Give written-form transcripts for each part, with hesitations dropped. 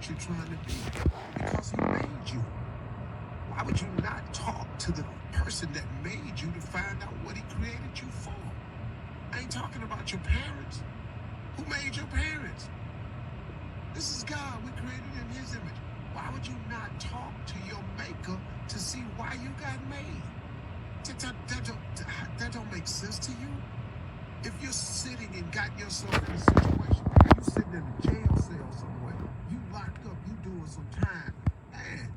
what you're trying to be because he made you. Why would you not talk to the person that made you to find out what he created you for? I ain't talking about your parents. Who made your parents? This is God. We created in his image. Why would you not talk to your maker to see why you got made? That don't make sense to you. If you're sitting and got yourself in a situation, you sitting in a jail cell somewhere, you locked up, you doing some time, man,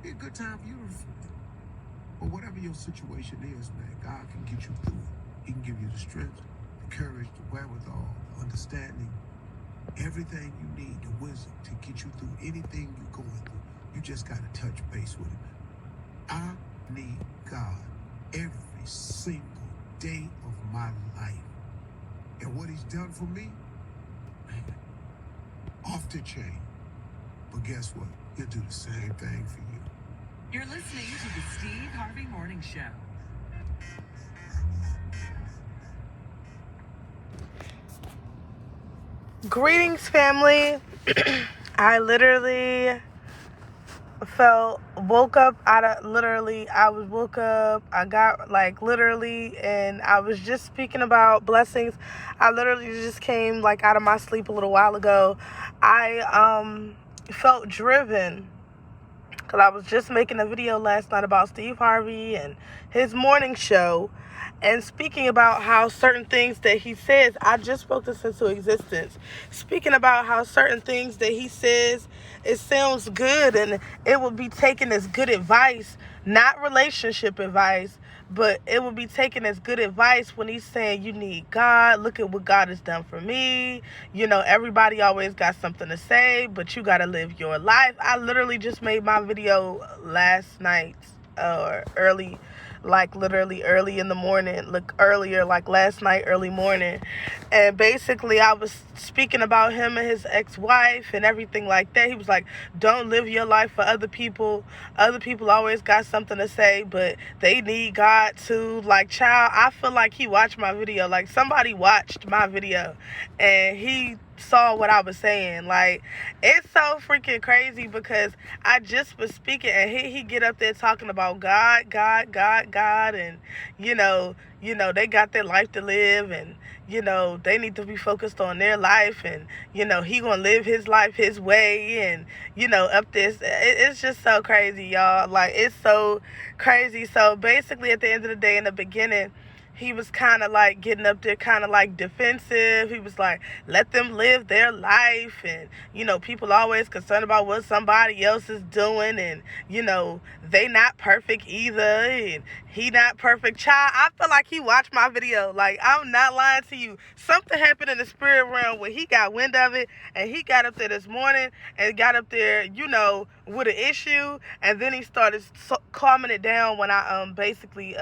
be a good time for you to reflect. But whatever your situation is, man, God can get you through it. He can give you the strength, the courage, the wherewithal, the understanding, everything you need, the wisdom to get you through anything you're going through. You just got to touch base with him. I need God every single day of my life. And what he's done for me, man, off the chain. But guess what? He'll do the same thing for you. You're listening to the Steve Harvey Morning Show. Greetings, family. I literally woke up, I got and I was just speaking about blessings. I literally just came out of my sleep a little while ago. I felt driven because I was just making a video last night about Steve Harvey and his morning show, and speaking about how certain things that he says, I just spoke this into existence. Speaking about how certain things that he says, it sounds good and it would be taken as good advice, not relationship advice, but it would be taken as good advice when he's saying you need God. Look at what God has done for me. Everybody always got something to say, but you got to live your life. I literally just made my video last night or literally early in the morning, last night, early morning. And basically I was speaking about him and his ex-wife and everything like that. He was like, don't live your life for other people. Other people always got something to say, but they need God too. Child, I feel like he watched my video. Somebody watched my video and he saw what I was saying. It's so freaking crazy because I just was speaking and he get up there talking about God, and they got their life to live, and they need to be focused on their life, and he gonna live his life his way, and up this, it's just so crazy, y'all. It's so crazy. So basically at the end of the day, in the beginning, he was kind of getting up there, kind of defensive. He was like, let them live their life. And, people always concerned about what somebody else is doing. And, they not perfect either. And he not perfect. Child, I feel like he watched my video. I'm not lying to you. Something happened in the spirit realm where he got wind of it. And he got up there this morning and got up there, with an issue. And then he started calming it down when I basically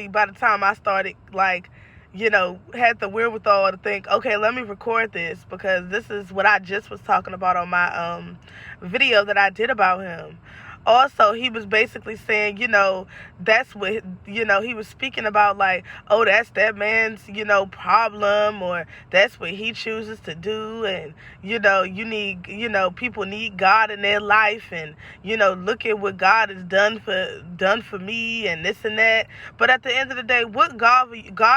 by the time I started, had the wherewithal to think, okay, let me record this because this is what I just was talking about on my video that I did about him. Also, he was basically saying, that's what, he was speaking about oh, that's that man's, problem, or that's what he chooses to do. And, you need, people need God in their life, and, look at what God has done for me and this and that. But at the end of the day, what God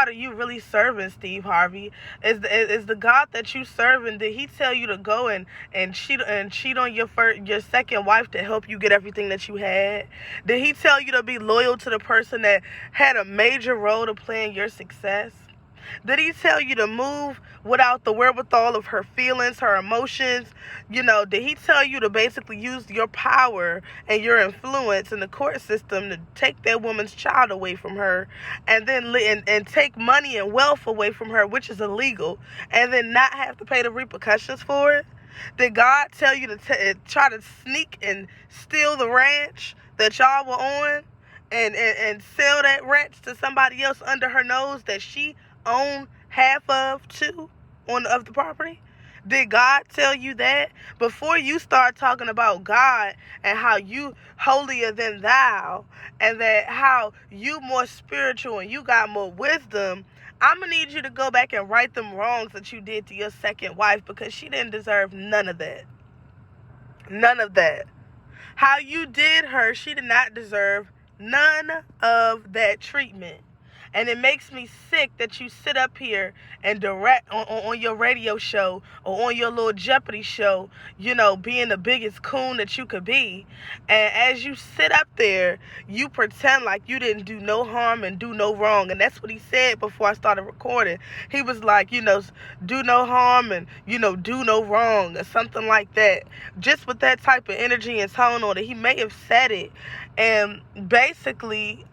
are you really serving, Steve Harvey? Is the God that you serving, did he tell you to go and cheat on your second wife to help you get everything that you had? Did he tell you to be loyal to the person that had a major role to play in your success? Did he tell you to move without the wherewithal of her feelings, her emotions? Did he tell you to basically use your power and your influence in the court system to take that woman's child away from her, and then and take money and wealth away from her, which is illegal, and then not have to pay the repercussions for it? Did God tell you to try to sneak and steal the ranch that y'all were on, and sell that ranch to somebody else under her nose that she owned half of too of the property? Did God tell you that? Before you start talking about God and how you holier than thou, and that how you more spiritual and you got more wisdom, I'm going to need you to go back and right them wrongs that you did to your second wife, because she didn't deserve none of that. None of that. How you did her, she did not deserve none of that treatment. And it makes me sick that you sit up here and direct on your radio show or on your little Jeopardy show, being the biggest coon that you could be. And as you sit up there, you pretend like you didn't do no harm and do no wrong. And that's what he said before I started recording. He was like, do no harm and, do no wrong or something like that. Just with that type of energy and tone on it. He may have said it. And basically,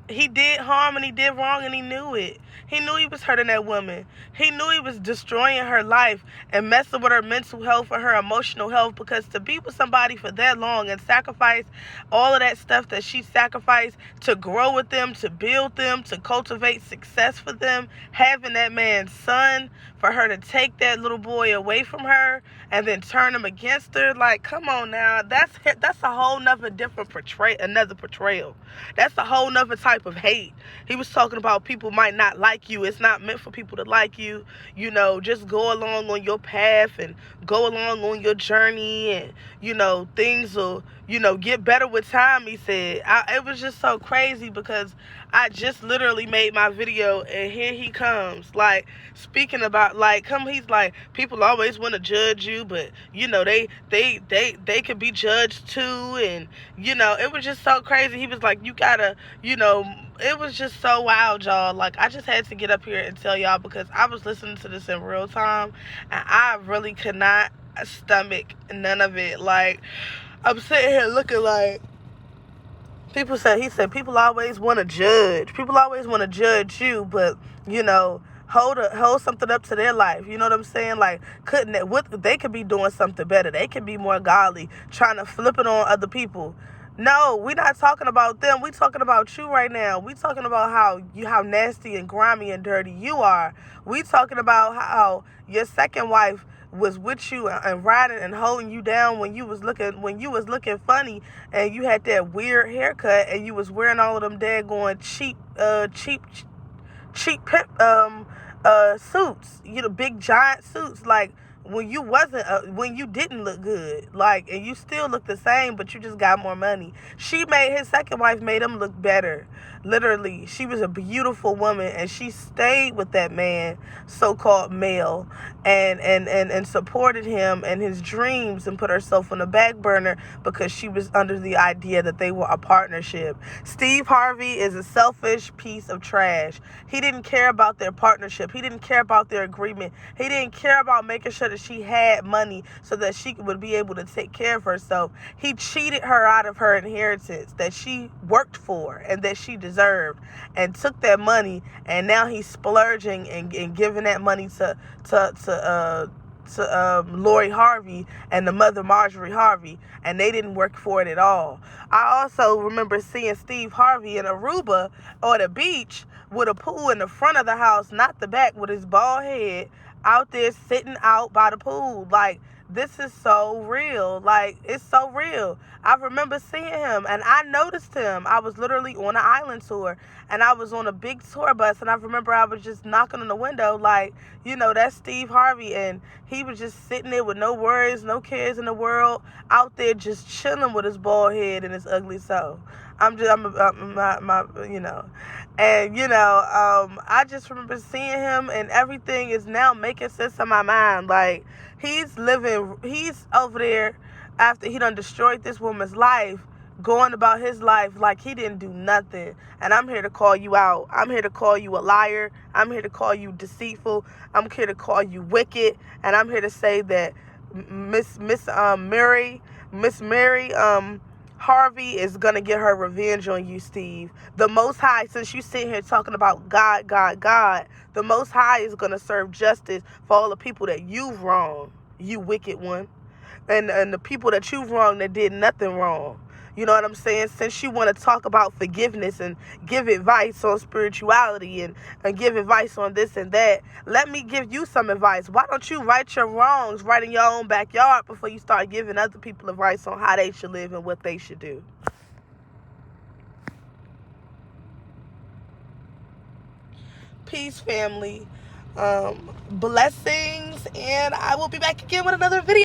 he did harm and he did wrong and he knew it. He knew he was hurting that woman. He knew he was destroying her life and messing with her mental health and her emotional health, because to be with somebody for that long and sacrifice all of that stuff that she sacrificed to grow with them, to build them, to cultivate success for them, having that man's son, for her to take that little boy away from her and then turn him against her, like, come on now. That's a whole nother different portrayal. That's a whole nother type of hate. He was talking about people might not like you. It's not meant for people to like you. Just go along on your path and go along on your journey, and, things will, get better with time, he said. It was just so crazy, because I just literally made my video and here he comes, like, speaking about, like, he's like, people always want to judge you, but, they could be judged too, and, it was just so crazy. He was like, you gotta, it was just so wild, y'all. Like, I just had to get up here and tell y'all, because I was listening to this in real time, and I really could not stomach none of it. Like, I'm sitting here looking like, he said, people always want to judge. People always want to judge you, but, hold something up to their life. You know what I'm saying? Like, they could be doing something better. They could be more godly, trying to flip it on other people. No, we're not talking about them. We're talking about you right now. We're talking about how nasty and grimy and dirty you are. We're talking about how your second wife was with you and riding and holding you down when you was looking funny, and you had that weird haircut, and you was wearing all of them daggone cheap suits, big giant suits, like, when you didn't look good, like, and you still look the same, but you just got more money. His second wife made him look better. Literally, she was a beautiful woman, and she stayed with that man, so-called male, and supported him and his dreams, and put herself on the back burner because she was under the idea that they were a partnership. Steve Harvey is a selfish piece of trash. He didn't care about their partnership. He didn't care about their agreement. He didn't care about making sure that she had money so that she would be able to take care of herself. He cheated her out of her inheritance that she worked for and that she deserved, and took that money, and now he's splurging and giving that money to Lori Harvey and the mother Marjorie Harvey, and they didn't work for it at all. I also remember seeing Steve Harvey in Aruba on the beach with a pool in the front of the house, not the back, with his bald head out there sitting out by the pool. Like, this is so real. Like, it's so real. I remember seeing him, and I noticed him. I was literally on an island tour, and I was on a big tour bus, and I remember I was just knocking on the window, like, that's Steve Harvey, and he was just sitting there with no worries, no cares in the world, out there just chilling with his bald head and his ugly self. I just remember seeing him, and everything is now making sense in my mind. Like, he's over there after he done destroyed this woman's life, going about his life like he didn't do nothing. And I'm here to call you out. I'm here to call you a liar. I'm here to call you deceitful. I'm here to call you wicked. And I'm here to say that Miss Mary Harvey is going to get her revenge on you, Steve. The Most High, since you sit here talking about God, the Most High is going to serve justice for all the people that you've wronged, you wicked one. And the people that you've wronged that did nothing wrong. You know what I'm saying? Since you want to talk about forgiveness and give advice on spirituality and give advice on this and that, let me give you some advice. Why don't you right your wrongs right in your own backyard before you start giving other people advice on how they should live and what they should do? peace, family. Blessings, and I will be back again with another video.